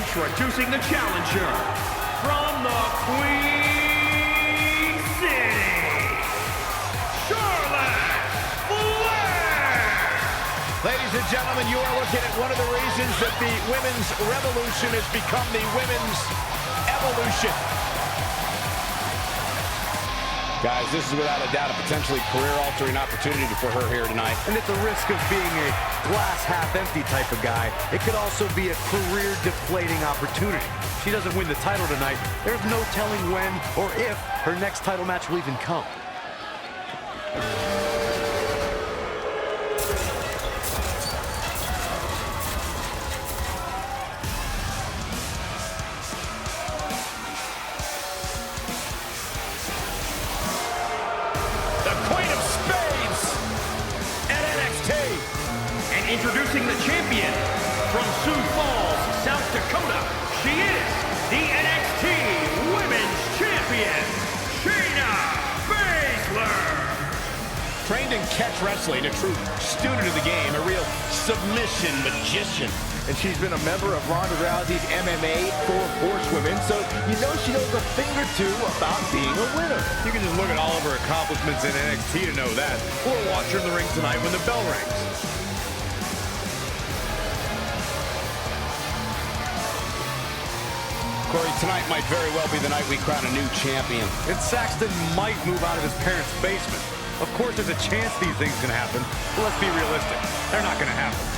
Introducing the challenger from the Queen City, Charlotte Flair! Ladies and gentlemen, you are looking at one of the reasons that the women's revolution has become the women's evolution. Guys, this is without a doubt a potentially career-altering opportunity for her here tonight. And at the risk of being a glass half-empty type of guy, it could also be a career-deflating opportunity. If she doesn't win the title tonight, there's no telling when or if her next title match will even come. Introducing the champion from Sioux Falls, South Dakota, she is the NXT Women's Champion, Shayna Baszler. Trained in catch wrestling, a true student of the game, a real submission magician. And she's been a member of Ronda Rousey's MMA 4 Horsewomen, so you know she knows a thing or two about being a winner. You can just look at all of her accomplishments in NXT to know that, or watch her in the ring tonight when the bell rings. Corey, tonight might very well be the night we crown a new champion. And Saxton might move out of his parents' basement. Of course, there's a chance these things can happen, but let's be realistic. They're not going to happen.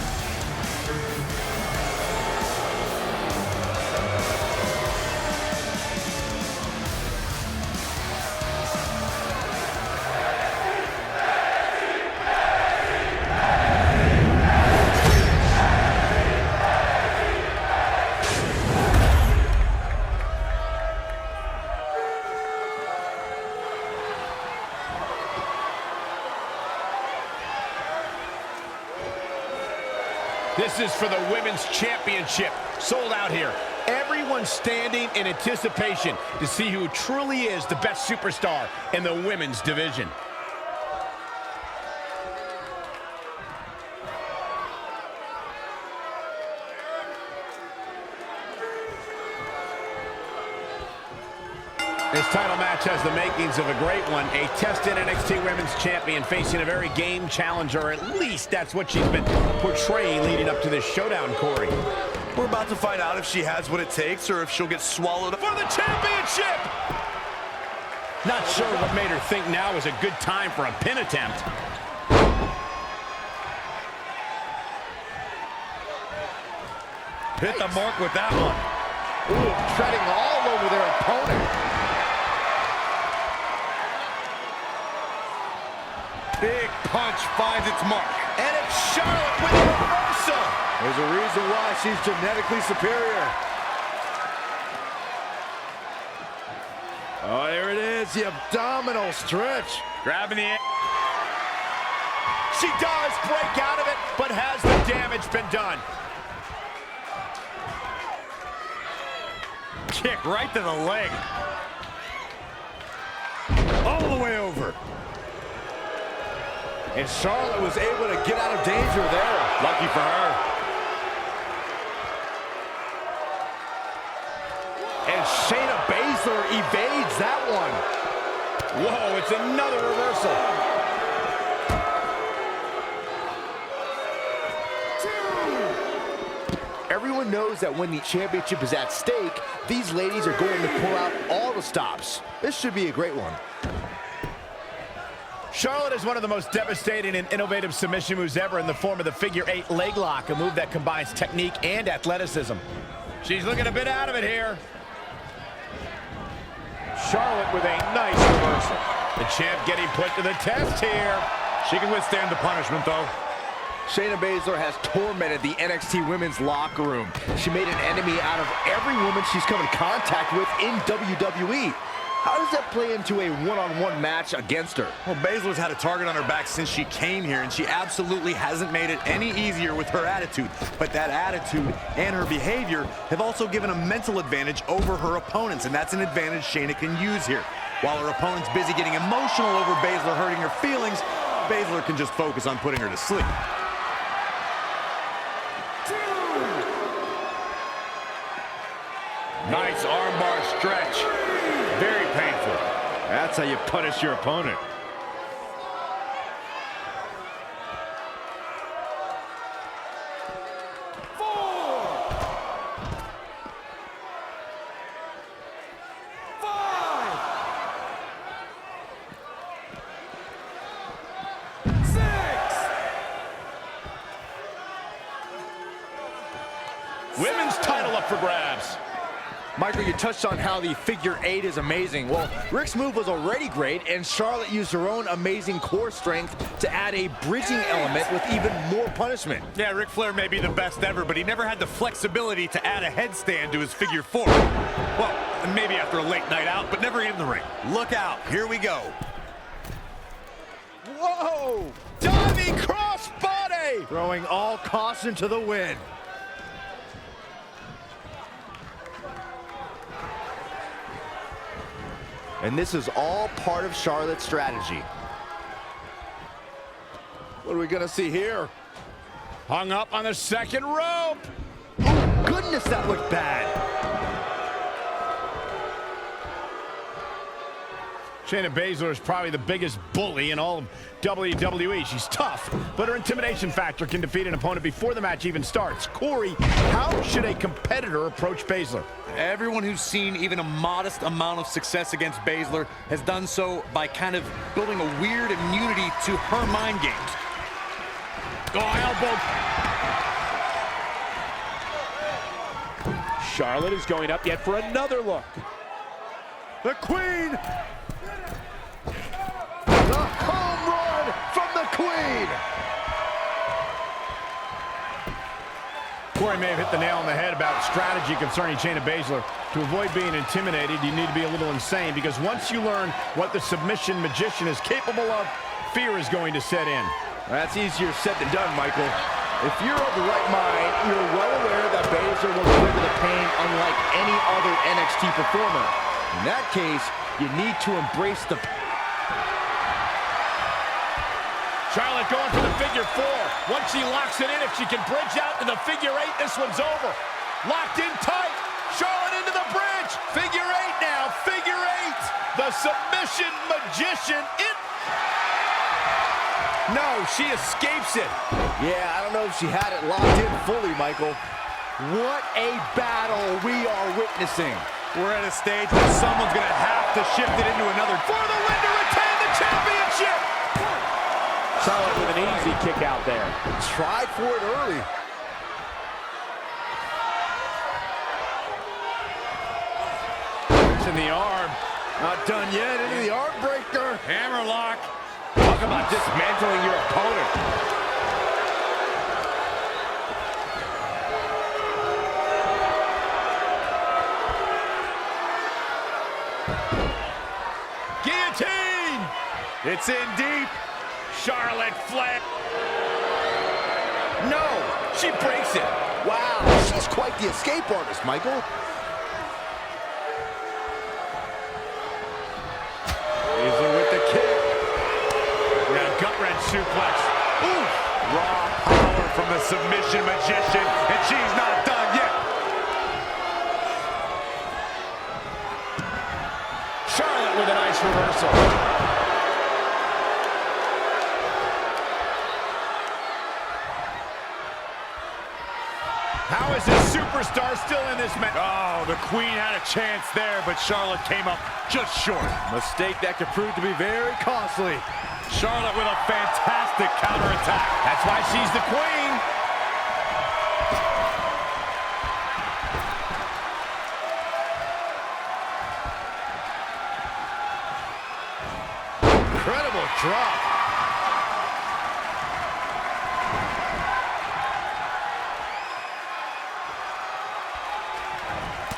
This is for the Women's Championship. Sold out here. Everyone standing in anticipation to see who truly is the best superstar in the women's division. This title match has the makings of a great one. A tested NXT Women's Champion facing a very game challenger. Or at least that's what she's been portraying leading up to this showdown, Corey. We're about to find out if she has what it takes or if she'll get swallowed up For the championship! Not sure what made her think now was a good time for a pin attempt. Hit the mark with that one. Ooh, treading all over their opponent. Big punch finds its mark. And it's Charlotte with a reversal. There's a reason why she's genetically superior. Oh, there it is, the abdominal stretch. Grabbing the... She does break out of it, but has the damage been done? Kick right to the leg. All the way over. And Charlotte was able to get out of danger there. Lucky for her. And Shayna Baszler evades that one. Whoa, it's another reversal. Everyone knows that when the championship is at stake, these ladies are going to pull out all the stops. This should be a great one. Charlotte is one of the most devastating and innovative submission moves ever in the form of the figure 8 leg lock, a move that combines technique and athleticism. She's looking a bit out of it here. Charlotte with a nice reversal. The champ getting put to the test here. She can withstand the punishment, though. Shayna Baszler has tormented the NXT Women's locker room. She made an enemy out of every woman she's come in contact with in WWE. How does that play into a one-on-one match against her? Well, Baszler's had a target on her back since she came here, and she absolutely hasn't made it any easier with her attitude. But that attitude and her behavior have also given a mental advantage over her opponents, and that's an advantage Shayna can use here. While her opponent's busy getting emotional over Baszler hurting her feelings, Baszler can just focus on putting her to sleep. Nice armbar stretch. Very painful. That's how you punish your opponent. Women's title up for grabs. Michael, you touched on how the figure 8 is amazing. Well, Rick's move was already great, and Charlotte used her own amazing core strength to add a bridging element with even more punishment. Yeah, Ric Flair may be the best ever, but he never had the flexibility to add a headstand to his figure 4. Well, maybe after a late night out, but never in the ring. Look out, here we go. Whoa! Diving crossbody! Throwing all caution to the wind. And this is all part of Charlotte's strategy. What are we gonna see here? Hung up on the second rope. Oh, goodness, that looked bad. Shayna Baszler is probably the biggest bully in all of WWE. She's tough, but her intimidation factor can defeat an opponent before the match even starts. Corey, how should a competitor approach Baszler? Everyone who's seen even a modest amount of success against Baszler has done so by kind of building a weird immunity to her mind games. Oh, elbow. Charlotte is going up yet for another look. The Queen! The home run from the Queen! Corey may have hit the nail on the head about strategy concerning Shayna Baszler. To avoid being intimidated, you need to be a little insane, because once you learn what the submission magician is capable of, fear is going to set in. That's easier said than done, Michael. If you're of the right mind, you're well aware that Baszler will deliver the pain unlike any other NXT performer. In that case, you need to embrace the... Charlotte going for the figure 4. Once she locks it in, if she can bridge out to the figure 8, this one's over. Locked in tight. Charlotte into the bridge. Figure 8 now. Figure 8. The submission magician. No, she escapes it. Yeah, I don't know if she had it locked in fully, Michael. What a battle we are witnessing. We're at a stage where someone's going to have to shift it into another. For the win to retain the championship. Charlotte with an easy kick out there. Tried for it early. In the arm. Not done yet. Into the arm breaker. Hammerlock. Talk about dismantling your opponent. Guillotine. It's in deep. Charlotte Flair. No, she breaks it. Wow, she's quite the escape artist, Michael. Baszler with the kick. Yeah, gut-wrench suplex. Ooh. Raw power from the submission magician, and she's not done yet. Charlotte with a nice reversal. How is this superstar still in this match? Oh, the Queen had a chance there, but Charlotte came up just short. Mistake that could prove to be very costly. Charlotte with a fantastic counterattack. That's why she's the Queen. Incredible drop.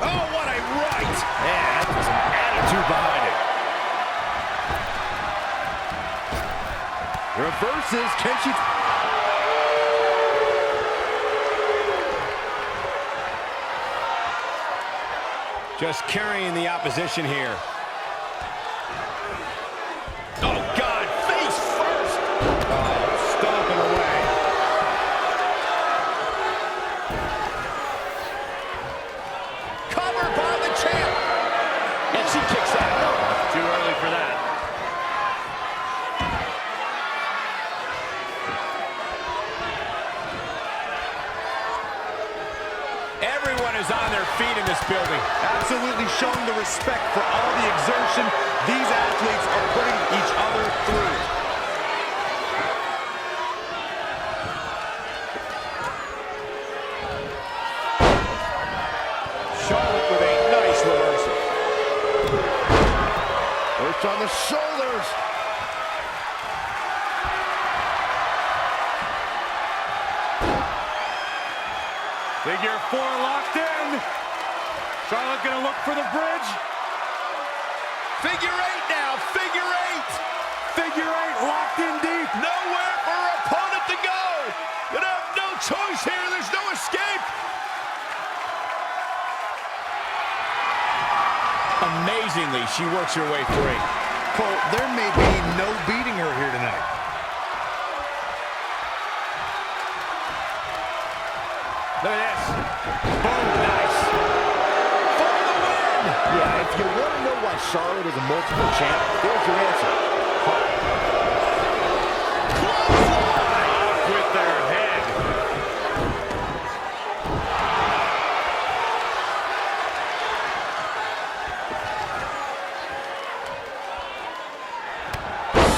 Oh, what a right! Yeah, that's some attitude behind it. Reverses, can she... Just carrying the opposition here. Oh, God, face first! Oh, stomping away. Covered by the champ. she kicks out. Too early for that. Everyone is on their feet in this building. Absolutely showing the respect for all the exertion these athletes are putting each other through. Charlotte with a nice reversal. Works on the shoulders. Figure 4 locked in. Charlotte gonna look for the bridge. Figure 8 now, figure 8. Figure 8 locked in deep. Nowhere for her opponent to go. Gonna have no choice here, there's no escape. Amazingly, she works her way free. Cole, there may be no beating her here tonight. Look at this. Boom, nice. For the win. Yeah, if you want to know why Charlotte is a multiple champ, there's your answer. Clothesline. Off with their head.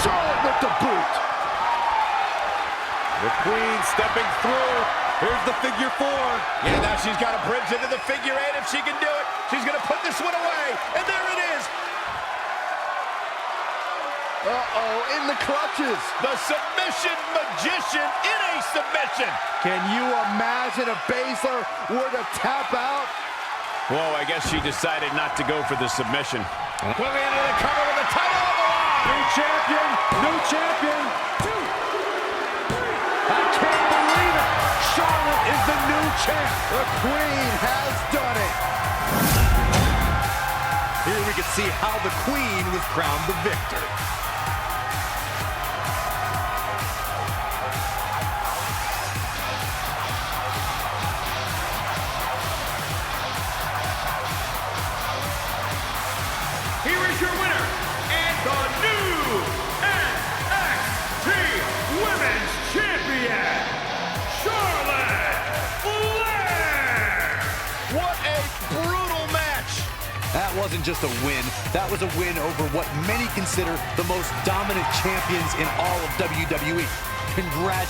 Charlotte with the boot. The Queen stepping through. Here's the figure 4. Yeah, now she's got to bridge into the figure 8 if she can do it. She's going to put this one away, and there it is. Uh-oh, in the clutches. The submission magician in a submission. Can you imagine if Baszler were to tap out? Whoa, I guess she decided not to go for the submission. Moving into the cover with the title on the line. New champion. New champion. 2, 3. I can't believe it. Charlotte is the new champ. The Queen has done it. Here we can see how the Queen was crowned the victor. Here is your winner, and the new NXT Women's Champion, Charlotte Flair! What a brutal match. That wasn't just a win. That was a win over what many consider the most dominant champions in all of WWE. Congratulations.